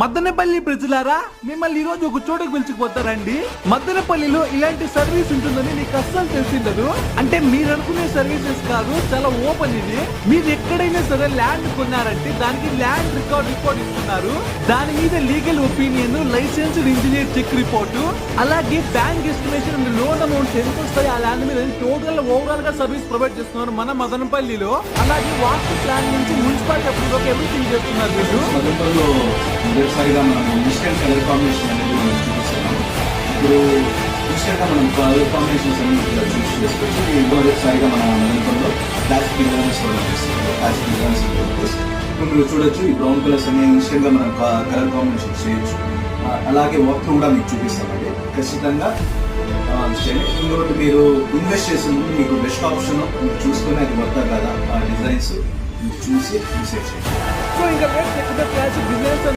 మద్దనపల్లి ప్రజలారా, మిమ్మల్ని ఈ రోజు ఒక చోటుకు పిలుచుకుపోతారండి. మద్దనపల్లిలో ఇలాంటి సర్వీస్ ఉంటుందని మీకు అస్సలు తెలిసిండదు. అంటే మీరు అనుకునే సర్వీసెస్ కాదు, చాలా ఓపెన్ ఇది. మీరు ఎక్కడైనా సరే ల్యాండ్ కొన్నారంటే దానికి ల్యాండ్ రికార్డ్ ఇస్తున్నారు. దాని మీద legal opinion, licensed engineer check report, అలాగే బ్యాంక్ ఎస్టిమేషన్, లోన్ అమౌంట్ ఎంత వస్తాయి ఆ ల్యాండ్ మీద టోటల్ ఓవరాల్ గా సర్వీస్ ప్రొవైడ్ చేస్తున్నారు మన మదనపల్లిలో. అలాగే వాస్తు ప్లాన్ నుంచి మున్సిపాలిటీ అప్రూవల్ ఎవ్రీథింగ్ చేస్తున్నారు వీళ్ళు. మొదటిసారిగా మనం ఇన్స్టెంట్ కలర్ కాంబినేషన్ అనేది మనం చూపిస్తున్నాం. ఇప్పుడు ఇన్స్టెంట్గా మనం కలర్ కాంబినేషన్స్ అనేది చూస్ చేసుకోవచ్చు. మొదటిసారిగా మన మదనపల్లిలో ప్లాస్టిక్ డిజైన్స్ ప్లాస్టిక్ డిజైన్స్ ఇప్పుడు మీరు చూడొచ్చు. ఈ బ్రౌన్ కలర్స్ అనేవి ఇన్స్టెంట్గా మనం కలర్ కాంబినేషన్ చేయొచ్చు. అలాగే వర్క్ కూడా మీకు చూపిస్తామండి. ఖచ్చితంగా ఇంకొకటి మీరు ఇన్వెస్ట్ చేసే ముందు మీకు బెస్ట్ ఆప్షన్ మీరు చూసుకొని అది వర్క్ కదా ఆ డిజైన్స్ చూసి డిసైడ్ చేయండి. సో ఇంకా